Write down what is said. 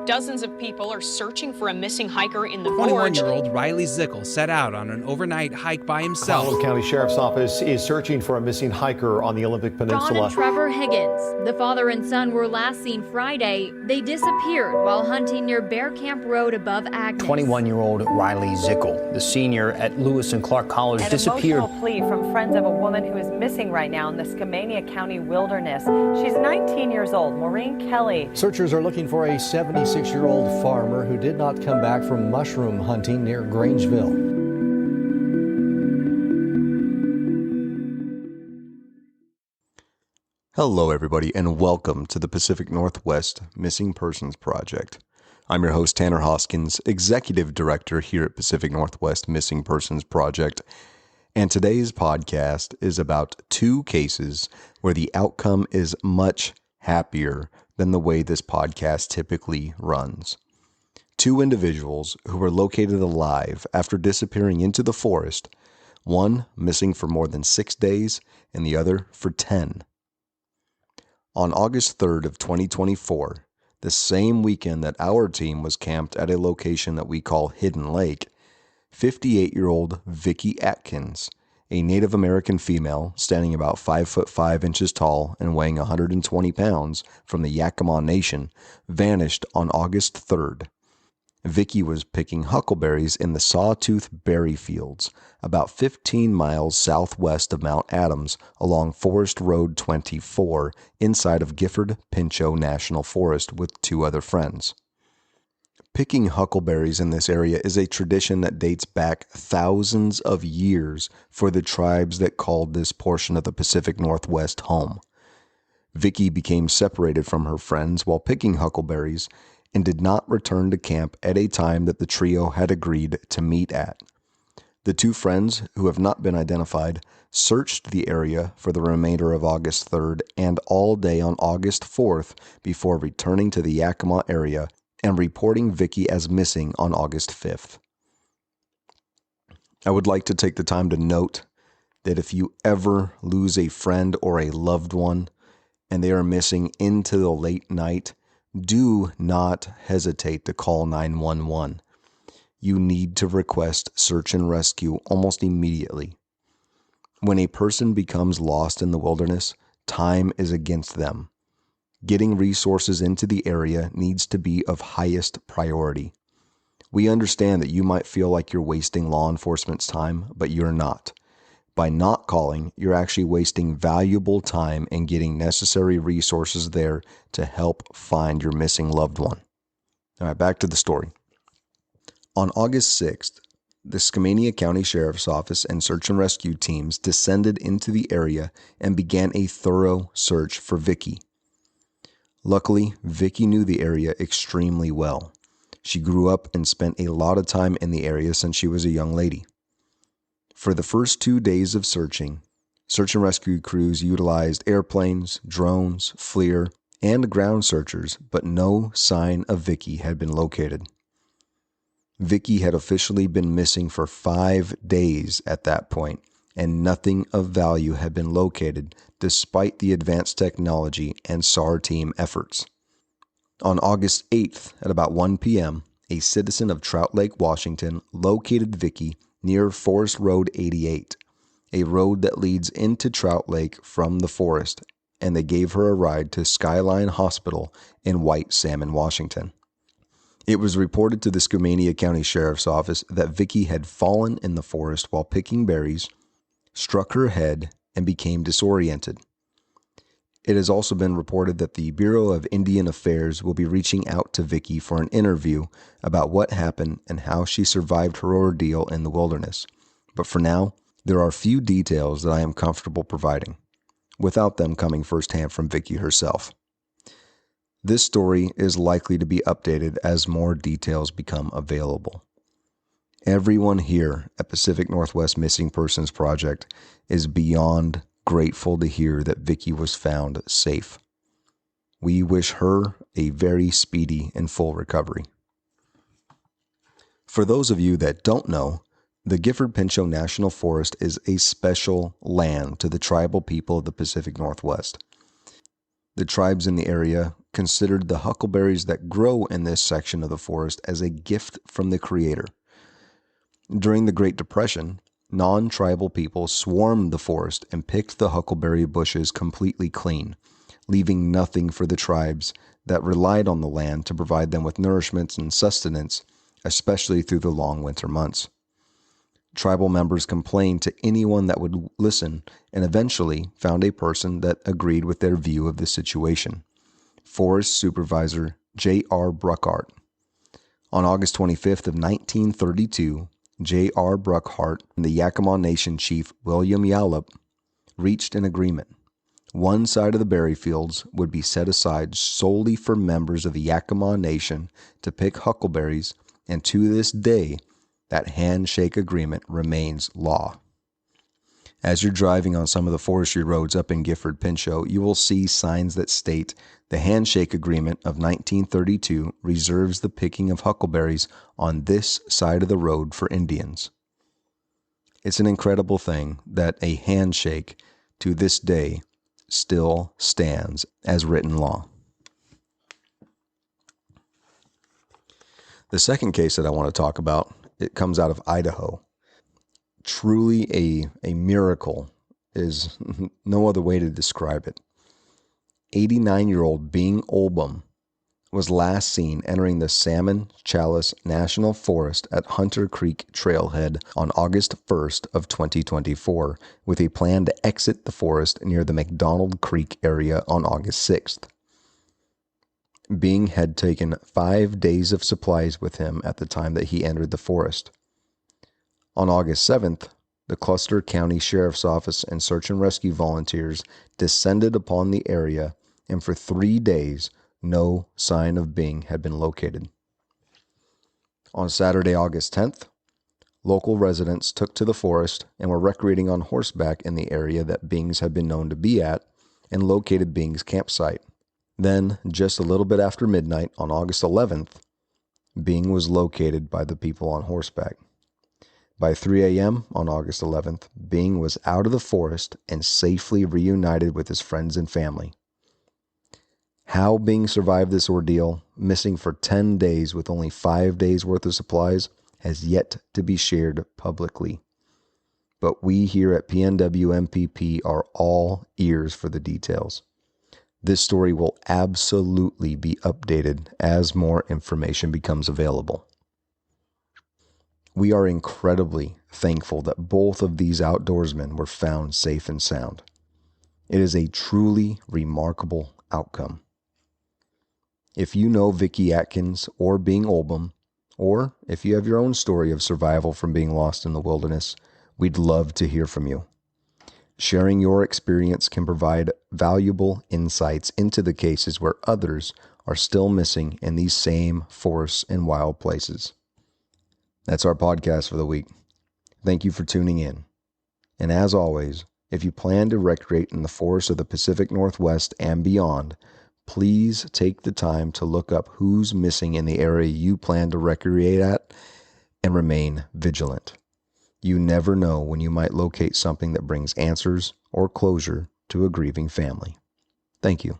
Dozens of people are searching for a missing hiker in the gorge. 21-year-old Riley Zickel set out on an overnight hike by himself. The County Sheriff's Office is searching for a missing hiker on the Olympic Peninsula. John and Trevor Higgins, the father and son, were last seen Friday. They disappeared while hunting near Bear Camp Road above Agnes. 21-year-old Riley Zickel, the senior at Lewis and Clark College, disappeared. An emotional plea from friends of a woman who is missing right now in the Skamania County wilderness. She's 19 years old, Maureen Kelly. Searchers are looking for a 76-year-old farmer who did not come back from mushroom hunting near Grangeville. Hello, everybody, and welcome to the Pacific Northwest Missing Persons Project. I'm your host, Tanner Hoskins, Executive Director here at Pacific Northwest Missing Persons Project, and today's podcast is about two cases where the outcome is much happier than the way this podcast typically runs. Two individuals who were located alive after disappearing into the forest, one missing for more than 6 days and the other for 10. On August 3rd of 2024, the same weekend that our team was camped at a location that we call Hidden Lake, 58-year-old Vicki Atkins, a Native American female standing about 5'5" tall and weighing 120 pounds from the Yakama Nation, vanished on August 3rd. Vicki was picking huckleberries in the Sawtooth Berry Fields, about 15 miles southwest of Mount Adams along Forest Road 24 inside of Gifford Pinchot National Forest with two other friends. Picking huckleberries in this area is a tradition that dates back thousands of years for the tribes that called this portion of the Pacific Northwest home. Vicki became separated from her friends while picking huckleberries and did not return to camp at a time that the trio had agreed to meet at. The two friends, who have not been identified, searched the area for the remainder of August 3rd and all day on August 4th before returning to the Yakima area and reporting Vicki as missing on August 5th. I would like to take the time to note that if you ever lose a friend or a loved one and they are missing into the late night, do not hesitate to call 911. You need to request search and rescue almost immediately. When a person becomes lost in the wilderness, time is against them. Getting resources into the area needs to be of highest priority. We understand that you might feel like you're wasting law enforcement's time, but you're not. By not calling, you're actually wasting valuable time in getting necessary resources there to help find your missing loved one. All right, back to the story. On August 6th, the Skamania County Sheriff's Office and search and rescue teams descended into the area and began a thorough search for Vicki. Luckily, Vicki knew the area extremely well. She grew up and spent a lot of time in the area since she was a young lady. For the first 2 days of searching, search and rescue crews utilized airplanes, drones, FLIR, and ground searchers, but no sign of Vicki had been located. Vicki had officially been missing for 5 days at that point, and nothing of value had been located despite the advanced technology and SAR team efforts. On August 8th at about 1 p.m., a citizen of Trout Lake, Washington, located Vicki near Forest Road 88, a road that leads into Trout Lake from the forest, and they gave her a ride to Skyline Hospital in White Salmon, Washington. It was reported to the Skamania County Sheriff's Office that Vicki had fallen in the forest while picking berries, struck her head, and became disoriented. It has also been reported that the Bureau of Indian Affairs will be reaching out to Vicki for an interview about what happened and how she survived her ordeal in the wilderness. But for now, there are few details that I am comfortable providing, without them coming firsthand from Vicki herself. This story is likely to be updated as more details become available. Everyone here at Pacific Northwest Missing Persons Project is beyond grateful to hear that Vicki was found safe. We wish her a very speedy and full recovery. For those of you that don't know, the Gifford Pinchot National Forest is a special land to the tribal people of the Pacific Northwest. The tribes in the area considered the huckleberries that grow in this section of the forest as a gift from the Creator. During the Great Depression, non-tribal people swarmed the forest and picked the huckleberry bushes completely clean, leaving nothing for the tribes that relied on the land to provide them with nourishment and sustenance, especially through the long winter months. Tribal members complained to anyone that would listen and eventually found a person that agreed with their view of the situation. Forest Supervisor J.R. Bruckhart. On August 25th of 1932, J.R. Bruckhart and the Yakama Nation chief William Yallop reached an agreement. One side of the berry fields would be set aside solely for members of the Yakama Nation to pick huckleberries, and to this day, that handshake agreement remains law. As you're driving on some of the forestry roads up in Gifford Pinchot, you will see signs that state the handshake agreement of 1932 reserves the picking of huckleberries on this side of the road for Indians. It's an incredible thing that a handshake to this day still stands as written law. The second case that I want to talk about, it comes out of Idaho. Truly a miracle is no other way to describe it. 89-year-old Bing Olbum was last seen entering the Salmon-Challis National Forest at Hunter Creek Trailhead on August 1st of 2024, with a plan to exit the forest near the McDonald Creek area on August 6th. Bing had taken 5 days of supplies with him at the time that he entered the forest. On August 7th, the Custer County Sheriff's Office and search and rescue volunteers descended upon the area, and for 3 days, no sign of Bing had been located. On Saturday, August 10th, local residents took to the forest and were recreating on horseback in the area that Bing's had been known to be at and located Bing's campsite. Then, just a little bit after midnight on August 11th, Bing was located by the people on horseback. By 3 a.m. on August 11th, Bing was out of the forest and safely reunited with his friends and family. How Bing survived this ordeal, missing for 10 days with only 5 days worth of supplies, has yet to be shared publicly. But we here at PNW MPP are all ears for the details. This story will absolutely be updated as more information becomes available. We are incredibly thankful that both of these outdoorsmen were found safe and sound. It is a truly remarkable outcome. If you know Vicki Atkins or Bing Olbum, or if you have your own story of survival from being lost in the wilderness, we'd love to hear from you. Sharing your experience can provide valuable insights into the cases where others are still missing in these same forests and wild places. That's our podcast for the week. Thank you for tuning in. And as always, if you plan to recreate in the forests of the Pacific Northwest and beyond, please take the time to look up who's missing in the area you plan to recreate at and remain vigilant. You never know when you might locate something that brings answers or closure to a grieving family. Thank you.